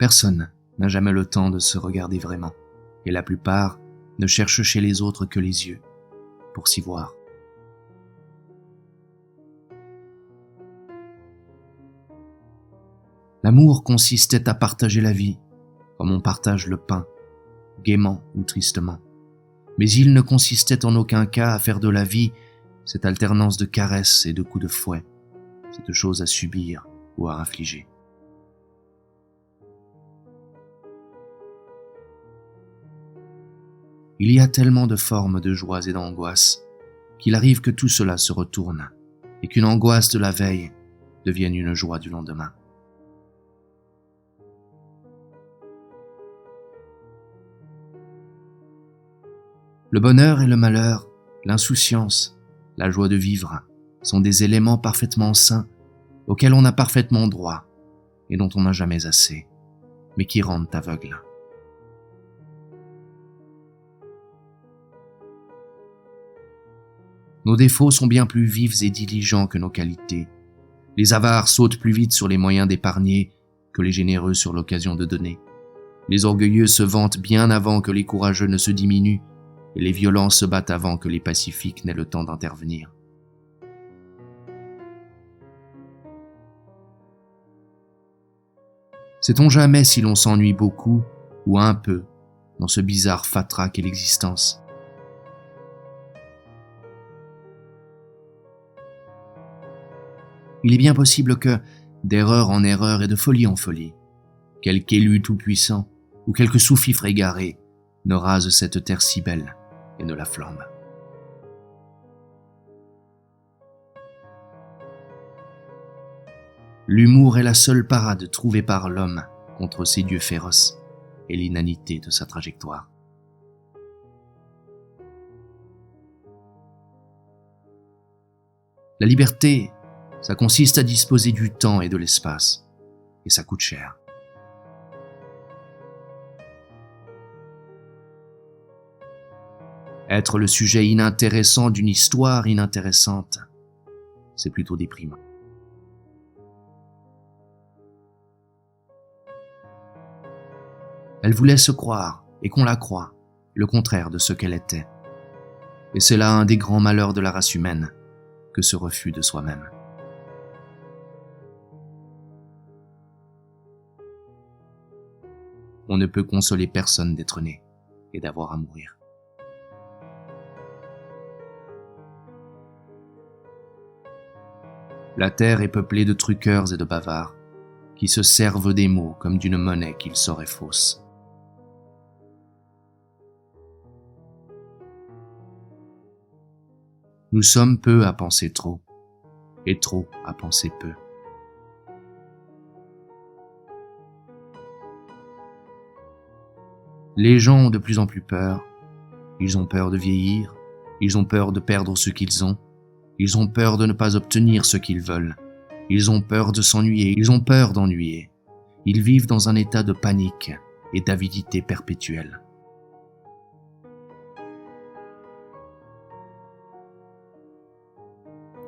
Personne n'a jamais le temps de se regarder vraiment, et la plupart ne cherchent chez les autres que les yeux pour s'y voir. L'amour consistait à partager la vie, comme on partage le pain, gaiement ou tristement. Mais il ne consistait en aucun cas à faire de la vie cette alternance de caresses et de coups de fouet, cette chose à subir ou à infliger. Il y a tellement de formes de joies et d'angoisses qu'il arrive que tout cela se retourne et qu'une angoisse de la veille devienne une joie du lendemain. Le bonheur et le malheur, l'insouciance, la joie de vivre sont des éléments parfaitement sains auxquels on a parfaitement droit et dont on n'a jamais assez, mais qui rendent aveugle. Nos défauts sont bien plus vifs et diligents que nos qualités. Les avares sautent plus vite sur les moyens d'épargner que les généreux sur l'occasion de donner. Les orgueilleux se vantent bien avant que les courageux ne se diminuent, et les violents se battent avant que les pacifiques n'aient le temps d'intervenir. Sait-on jamais si l'on s'ennuie beaucoup ou un peu dans ce bizarre fatras qu'est l'existence? Il est bien possible que, d'erreur en erreur et de folie en folie, quelque élu tout-puissant ou quelque sous-fifre égaré ne rase cette terre si belle et ne la flambe. L'humour est la seule parade trouvée par l'homme contre ses dieux féroces et l'inanité de sa trajectoire. La liberté, ça consiste à disposer du temps et de l'espace, et ça coûte cher. Être le sujet inintéressant d'une histoire inintéressante, c'est plutôt déprimant. Elle voulait se croire, et qu'on la croie, le contraire de ce qu'elle était. Et c'est là un des grands malheurs de la race humaine, que ce refus de soi-même. On ne peut consoler personne d'être né et d'avoir à mourir. La terre est peuplée de truqueurs et de bavards, qui se servent des mots comme d'une monnaie qu'ils sauraient fausse. Nous sommes peu à penser trop, et trop à penser peu. Les gens ont de plus en plus peur. Ils ont peur de vieillir, ils ont peur de perdre ce qu'ils ont, ils ont peur de ne pas obtenir ce qu'ils veulent, ils ont peur de s'ennuyer, ils ont peur d'ennuyer. Ils vivent dans un état de panique et d'avidité perpétuelle.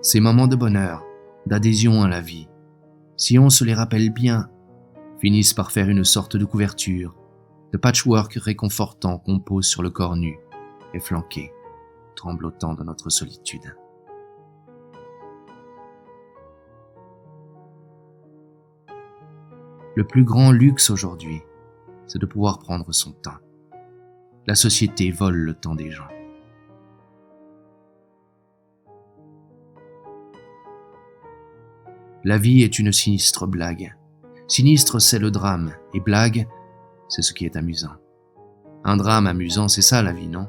Ces moments de bonheur, d'adhésion à la vie, si on se les rappelle bien, finissent par faire une sorte de couverture, de patchwork réconfortant qu'on pose sur le corps nu et flanqué, tremblotant de notre solitude. Le plus grand luxe aujourd'hui, c'est de pouvoir prendre son temps. La société vole le temps des gens. La vie est une sinistre blague. Sinistre, c'est le drame, et blague, c'est ce qui est amusant. Un drame amusant, c'est ça la vie, non?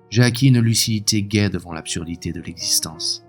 J'ai acquis une lucidité gaie devant l'absurdité de l'existence.